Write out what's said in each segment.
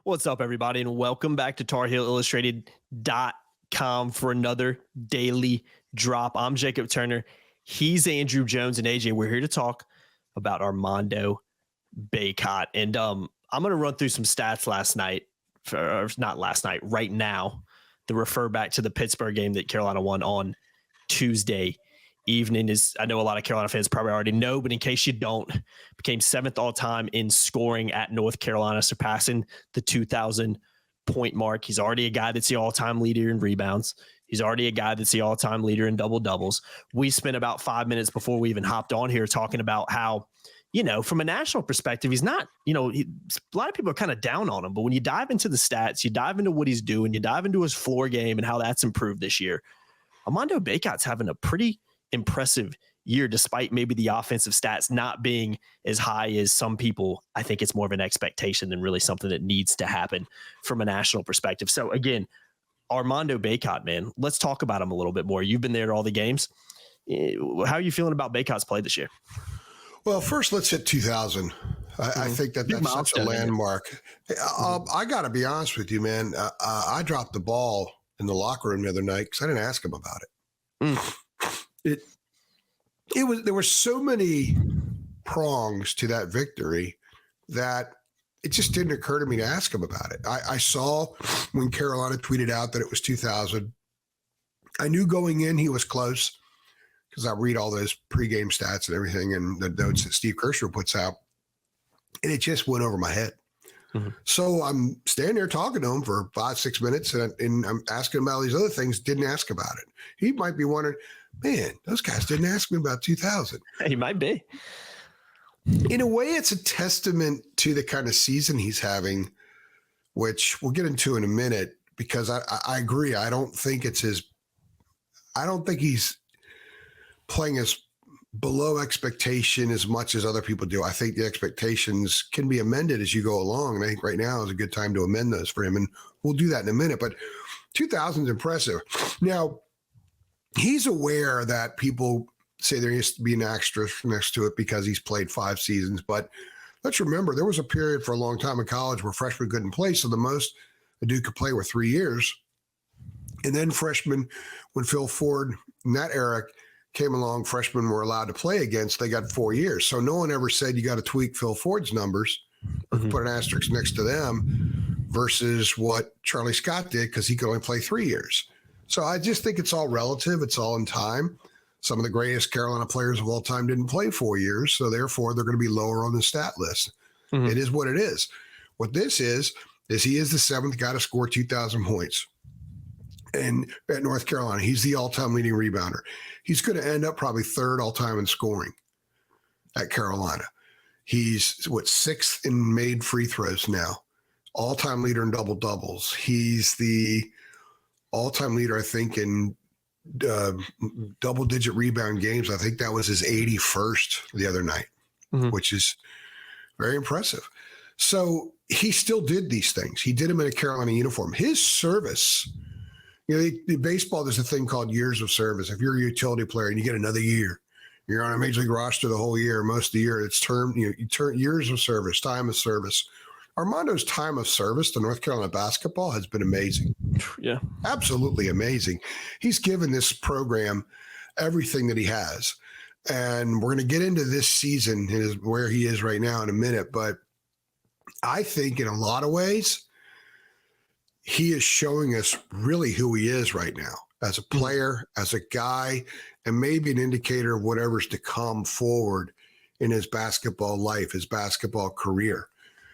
What's up, everybody, and welcome back to TarHeelIllustrated.com for another daily drop. I'm Jacob Turner. He's Andrew Jones, and AJ. We're here to talk about Armando Bacot. And I'm going to run through some stats right now, to refer back to the Pittsburgh game that Carolina won on Tuesday evening. I know a lot of Carolina fans probably already know, but in case you don't, became 7th all-time in scoring at North Carolina, surpassing the 2,000 point mark. He's already a guy that's the all-time leader in rebounds. He's already a guy that's the all-time leader in double-doubles. We spent about 5 minutes before we even hopped on here talking about how, from a national perspective, he's not, a lot of people are kind of down on him, but when you dive into the stats, you dive into what he's doing, you dive into his floor game and how that's improved this year, Armando Bacot's having a pretty impressive year, despite maybe the offensive stats not being as high as some people. I think it's more of an expectation than really something that needs to happen from a national perspective. So again, Armando Bacot, man, let's talk about him a little bit more. You've been there at all the games. How are you feeling about Bacot's play this year? Well, first, let's hit 2000. I think that's such a landmark. I got to be honest with you, man. I dropped the ball in the locker room the other night because I didn't ask him about it. There were so many prongs to that victory that it just didn't occur to me to ask him about it. I saw when Carolina tweeted out that it was 2000. I knew going in he was close because I read all those pregame stats and everything and the notes that Steve Kershaw puts out, and it just went over my head. Mm-hmm. So I'm standing there talking to him for 5-6 minutes, and I'm asking him about all these other things, didn't ask about it. He might be wondering, man, those guys didn't ask me about 2000. He might be. In a way, it's a testament to the kind of season he's having, which we'll get into in a minute, because I agree. I don't think he's playing as below expectation as much as other people do. I think the expectations can be amended as you go along. And I think right now is a good time to amend those for him. And we'll do that in a minute. But 2000 is impressive. Now, he's aware that people say there needs to be an asterisk next to it because he's played 5 seasons. But let's remember, there was a period for a long time in college where freshmen couldn't play. So the most a dude could play were 3 years. And then freshmen, when Phil Ford in that era came along, freshmen were allowed to play against, they got 4 years. So no one ever said you got to tweak Phil Ford's numbers or put an asterisk next to them versus what Charlie Scott did because he could only play 3 years. So I just think it's all relative. It's all in time. Some of the greatest Carolina players of all time didn't play 4 years, so therefore they're going to be lower on the stat list. Mm-hmm. It is what it is. What this is he is the 7th guy to score 2,000 points. And at North Carolina, he's the all-time leading rebounder. He's going to end up probably 3rd all-time in scoring at Carolina. He's, 6th in made free throws now, all-time leader in double-doubles. He's the all-time leader, I think, in double-digit rebound games. I think that was his 81st the other night, which is very impressive. So he still did these things. He did them in a Carolina uniform. His service, in baseball, there's a thing called years of service. If you're a utility player and you get another year, you're on a major league roster the whole year, most of the year, it's term, you turn years of service, time of service. Armando's time of service to North Carolina basketball has been amazing. Yeah. Absolutely amazing. He's given this program everything that he has. And we're going to get into this season, where he is right now in a minute. But I think in a lot of ways, he is showing us really who he is right now as a player, as a guy, and maybe an indicator of whatever's to come forward in his basketball life, his basketball career.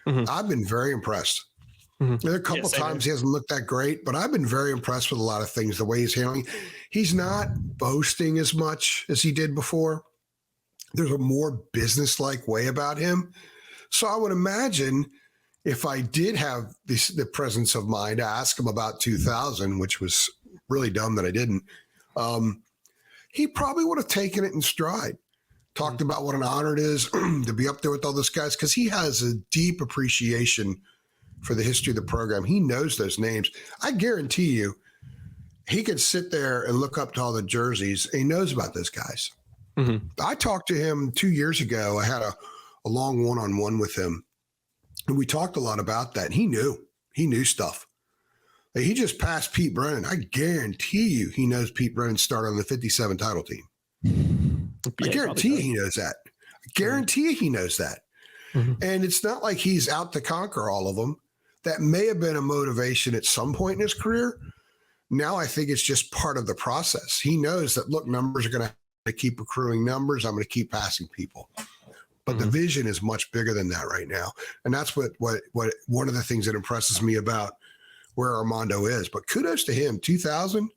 Mm-hmm. I've been very impressed. Mm-hmm. There are a couple times he hasn't looked that great, but I've been very impressed with a lot of things, the way he's handling. He's not boasting as much as he did before. There's a more business-like way about him. So I would imagine if I did have the presence of mind to ask him about 2000, which was really dumb that I didn't, he probably would have taken it in stride. Talked about what an honor it is to be up there with all those guys, because he has a deep appreciation for the history of the program. He knows those names. I guarantee you he could sit there and look up to all the jerseys, and he knows about those guys. Mm-hmm. I talked to him 2 years ago. I had a long one-on-one with him, and we talked a lot about that. He knew. He knew stuff. Like, he just passed Pete Brennan. I guarantee you he knows Pete Brennan started on the 57 title team. I guarantee he knows that. I guarantee he knows that. Mm-hmm. And it's not like he's out to conquer all of them. That may have been a motivation at some point in his career. Now I think it's just part of the process. He knows that, look, numbers are going to keep accruing numbers. I'm going to keep passing people. But the vision is much bigger than that right now. And that's what one of the things that impresses me about where Armando is. But kudos to him. 2000,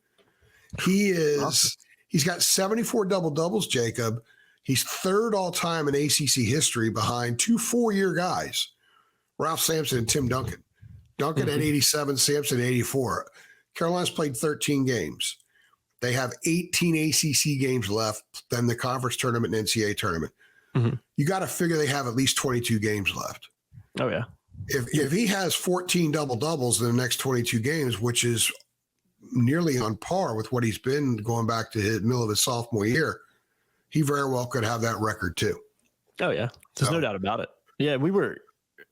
he's got 74 double-doubles, Jacob. He's third all-time in ACC history behind two 4-year guys, Ralph Sampson and Tim Duncan. Duncan at 87, Sampson at 84. Carolina's played 13 games. They have 18 ACC games left, then the conference tournament and NCAA tournament. Mm-hmm. You got to figure they have at least 22 games left. Oh, yeah. If he has 14 double-doubles in the next 22 games, which is nearly on par with what he's been going back to his middle of his sophomore year, he very well could have that record too. Oh, yeah. There's no doubt about it. Yeah,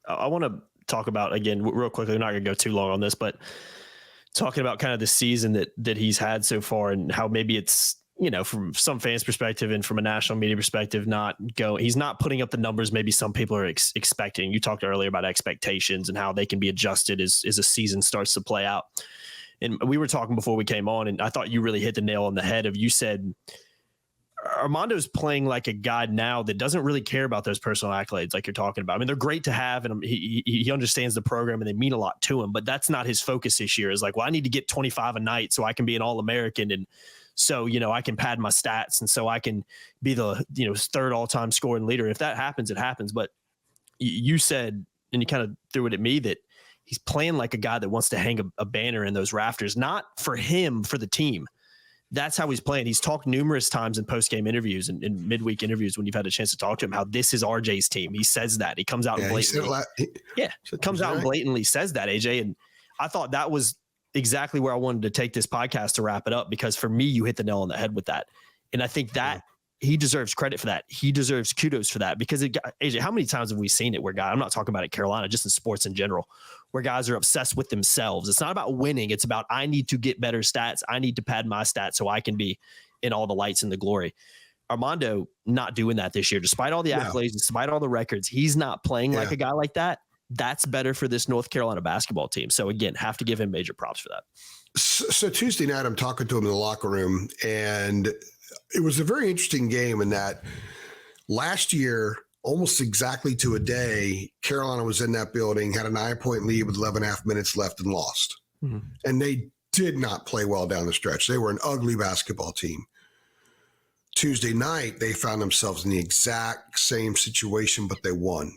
I want to talk about, again, real quickly, we're not going to go too long on this, but talking about kind of the season that he's had so far and how maybe it's, from some fans' perspective and from a national media perspective, he's not putting up the numbers maybe some people are expecting. You talked earlier about expectations and how they can be adjusted as a season starts to play out. And we were talking before we came on, and I thought you really hit the nail on the head you said, Armando's playing like a guy now that doesn't really care about those personal accolades like you're talking about. I mean, they're great to have, and he understands the program, and they mean a lot to him, but that's not his focus this year. Is like, well, I need to get 25 a night so I can be an All-American, and so, I can pad my stats, and so I can be the, third all-time scoring leader. If that happens, it happens. But you said, and you kind of threw it at me, that he's playing like a guy that wants to hang a banner in those rafters, not for him, for the team. That's how he's playing. He's talked numerous times in post-game interviews and midweek interviews when you've had a chance to talk to him, how this is RJ's team. He says that. He comes out and blatantly says that, AJ. And I thought that was exactly where I wanted to take this podcast to wrap it up, because for me, you hit the nail on the head with that. And I think that he deserves credit for that. He deserves kudos for that, because AJ, how many times have we seen it where I'm not talking about at Carolina, just in sports in general, where guys are obsessed with themselves. It's not about winning. It's about, I need to get better stats. I need to pad my stats so I can be in all the lights and the glory. Armando not doing that this year, despite all the accolades, despite all the records. He's not playing like a guy like that. That's better for this North Carolina basketball team. So again, have to give him major props for that. So Tuesday night, I'm talking to him in the locker room, and it was a very interesting game in that last year, almost exactly to a day, Carolina was in that building, had a 9-point lead with 11.5 minutes left, and lost. Mm-hmm. And they did not play well down the stretch. They were an ugly basketball team. Tuesday night, they found themselves in the exact same situation, but they won.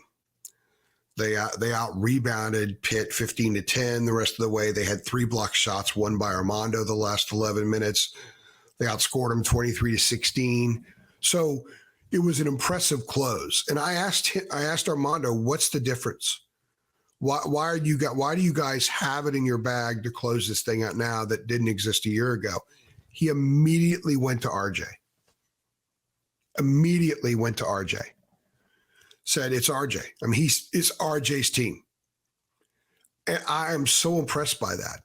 They out-rebounded Pitt 15-10 the rest of the way. They had 3 block shots won by Armando the last 11 minutes. They outscored them 23-16. So it was an impressive close. And I asked Armando, what's the difference? Why do you guys have it in your bag to close this thing out now that didn't exist a year ago? He immediately went to RJ. Said it's RJ. I mean, it's RJ's team. And I am so impressed by that,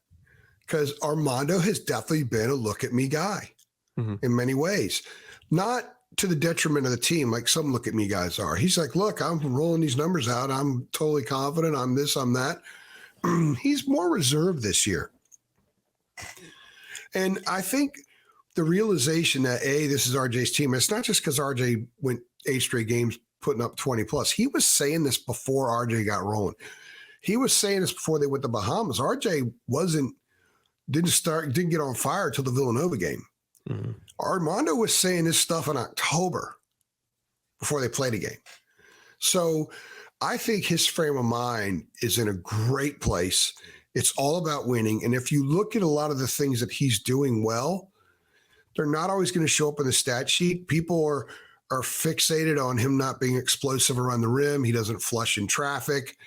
because Armando has definitely been a look at me guy in many ways. Not to the detriment of the team, like some look at me guys are. He's like, look, I'm rolling these numbers out. I'm totally confident. I'm this, I'm that. He's more reserved this year. And I think the realization that, this is RJ's team, it's not just because RJ went 8 straight games putting up 20 plus. He was saying this before RJ got rolling. He was saying this before they went to Bahamas. RJ didn't get on fire till the Villanova game. Mm-hmm. Armando was saying this stuff in October before they played a game. So I think his frame of mind is in a great place. It's all about winning. And if you look at a lot of the things that he's doing well, they're not always going to show up in the stat sheet. People are fixated on him not being explosive around the rim. He doesn't flush in traffic.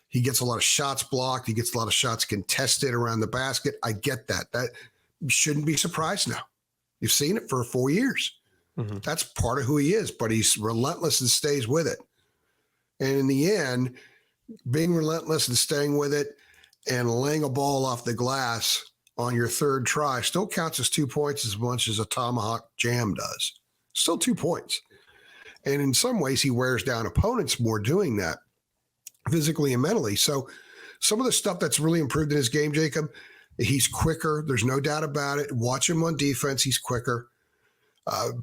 He gets a lot of shots blocked. He gets a lot of shots contested around the basket. I get that. That shouldn't be surprised now. You've seen it for 4 years. Mm-hmm. That's part of who he is, but he's relentless and stays with it. And in the end, being relentless and staying with it and laying a ball off the glass on your third try still counts as 2 points as much as a tomahawk jam does. Still 2 points. And in some ways, he wears down opponents more doing that physically and mentally. So some of the stuff that's really improved in his game, Jacob, he's quicker. There's no doubt about it. Watch him on defense. He's quicker.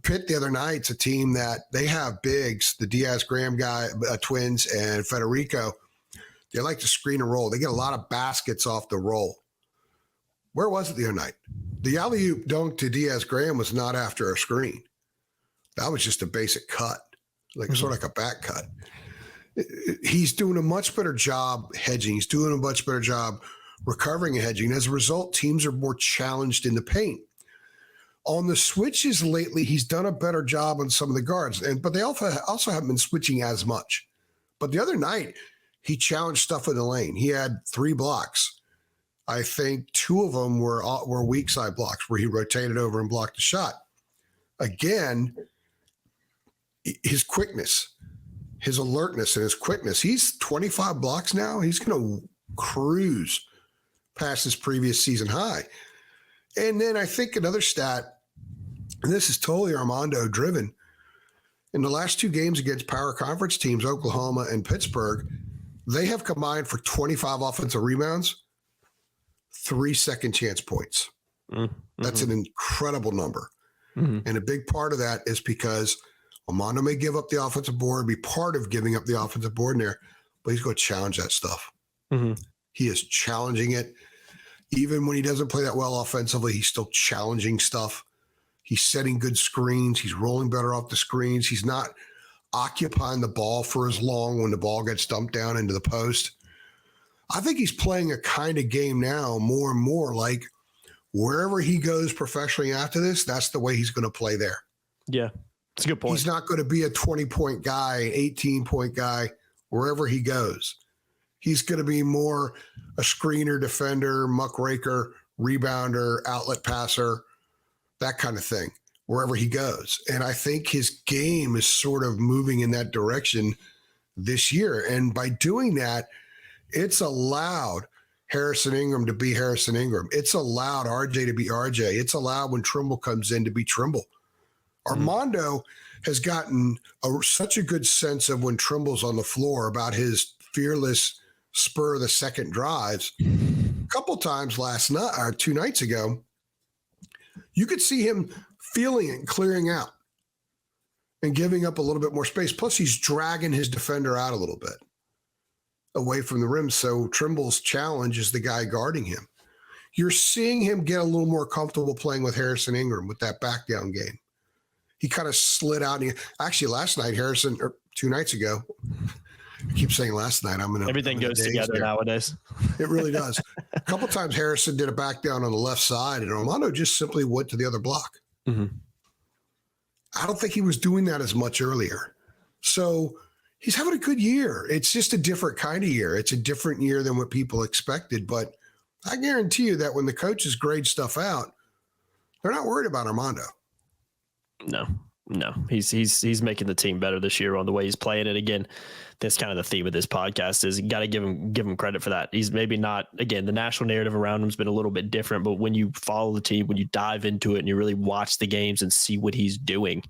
Pitt the other night's a team that they have bigs, the Diaz-Graham twins and Federico. They like to screen and roll. They get a lot of baskets off the roll. Where was it the other night? The alley-oop dunk to Diaz-Graham was not after a screen. That was just a basic cut, sort of like a back cut. He's doing a much better job hedging. He's doing a much better job recovering and hedging. As a result, teams are more challenged in the paint. On the switches lately, he's done a better job on some of the guards, but they also haven't been switching as much. But the other night, he challenged stuff in the lane. He had 3 blocks. I think 2 of them were weak side blocks where he rotated over and blocked the shot. Again, his quickness, his alertness, and his quickness. He's 25 blocks now. He's going to cruise past his previous season high. And then I think another stat, and this is totally Armando driven. In the last 2 games against power conference teams, Oklahoma and Pittsburgh, they have combined for 25 offensive rebounds, 3 second chance points. Mm-hmm. That's an incredible number. Mm-hmm. And a big part of that is because Armando may give up the offensive board, be part of giving up the offensive board in there, but he's going to challenge that stuff. Mm-hmm. He is challenging it. Even when he doesn't play that well offensively, he's still challenging stuff. He's setting good screens. He's rolling better off the screens. He's not occupying the ball for as long when the ball gets dumped down into the post. I think he's playing a kind of game now more and more like wherever he goes professionally after this, that's the way he's going to play there. Yeah, that's a good point. He's not going to be a 20-point guy, 18-point guy, wherever he goes. He's going to be more a screener, defender, muckraker, rebounder, outlet passer, that kind of thing, wherever he goes. And I think his game is sort of moving in that direction this year. And by doing that, it's allowed Harrison Ingram to be Harrison Ingram. It's allowed RJ to be RJ. It's allowed when Trimble comes in to be Trimble. Armando has gotten such a good sense of when Trimble's on the floor about his fearless spur the second drives. A couple times last night or 2 nights ago, you could see him feeling it, clearing out and giving up a little bit more space. Plus, he's dragging his defender out a little bit away from the rim. So Trimble's challenge is the guy guarding him. You're seeing him get a little more comfortable playing with Harrison Ingram with that back down game. He kind of slid out. Actually, last night, Harrison, or 2 nights ago, I keep saying last night. Everything goes together nowadays. It really does. A couple times Harrison did a back down on the left side, and Armando just simply went to the other block. Mm-hmm. I don't think he was doing that as much earlier. So he's having a good year. It's just a different kind of year. It's a different year than what people expected. But I guarantee you that when the coaches grade stuff out, they're not worried about Armando. No, he's making the team better this year on the way he's playing. And again, that's kind of the theme of this podcast is you got to give him credit for that. He's maybe not, again, the national narrative around him has been a little bit different, but when you follow the team, when you dive into it and you really watch the games and see what he's doing,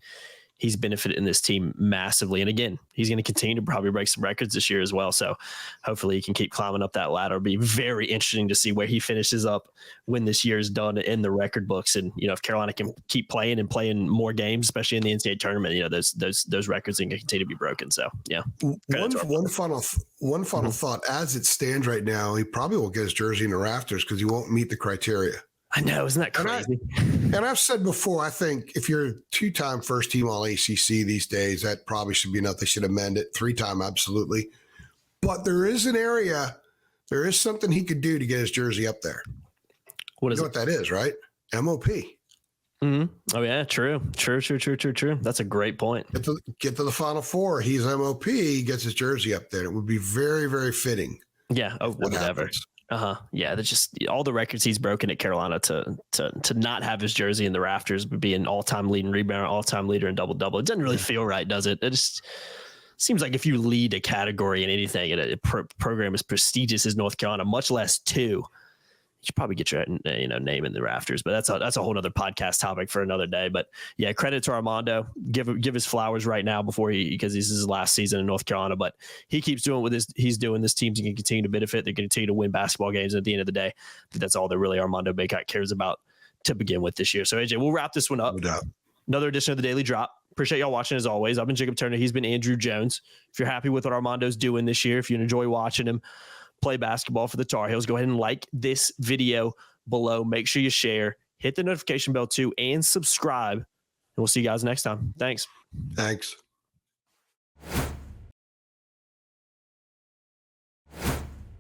he's benefited in this team massively. And again, he's going to continue to probably break some records this year as well. So hopefully he can keep climbing up that ladder. It'll be very interesting to see where he finishes up when this year is done in the record books. And, if Carolina can keep playing and playing more games, especially in the NCAA tournament, those records are going to continue to be broken. So yeah. One final thought as it stands right now, he probably won't get his jersey in the Rafters because he won't meet the criteria. I know, isn't that crazy? And I've said before, I think if you're a 2-time first team all ACC these days, that probably should be enough. They should amend it. 3-time, absolutely. But there is an area, there is something he could do to get his jersey up there. What what that is, right? MOP. Mm-hmm. Oh yeah, true. That's a great point. Get to the Final Four. He's MOP. He gets his jersey up there. It would be very, very fitting. Yeah. Oh, whatever. Yeah, that's just all the records he's broken at Carolina to not have his jersey in the Rafters would be an all-time leading rebounder, all-time leader in double-double. It doesn't really feel right, does it? It just seems like if you lead a category in anything at a program as prestigious as North Carolina, much less two, you should probably get your name in the rafters. But that's a whole other podcast topic for another day. But yeah, credit to Armando. Give his flowers right now because this is his last season in North Carolina. But he keeps doing what he's doing. This team's going to continue to benefit. They're going to continue to win basketball games. And at the end of the day, that's all that really Armando Bacot cares about to begin with this year. So AJ, we'll wrap this one up. No doubt. Another edition of the Daily Drop. Appreciate y'all watching as always. I've been Jacob Turner. He's been Andrew Jones. If you're happy with what Armando's doing this year, if you enjoy watching him play basketball for the Tar Heels, go ahead and like this video below. Make sure you share, hit the notification bell too, and subscribe. And we'll see you guys next time. Thanks.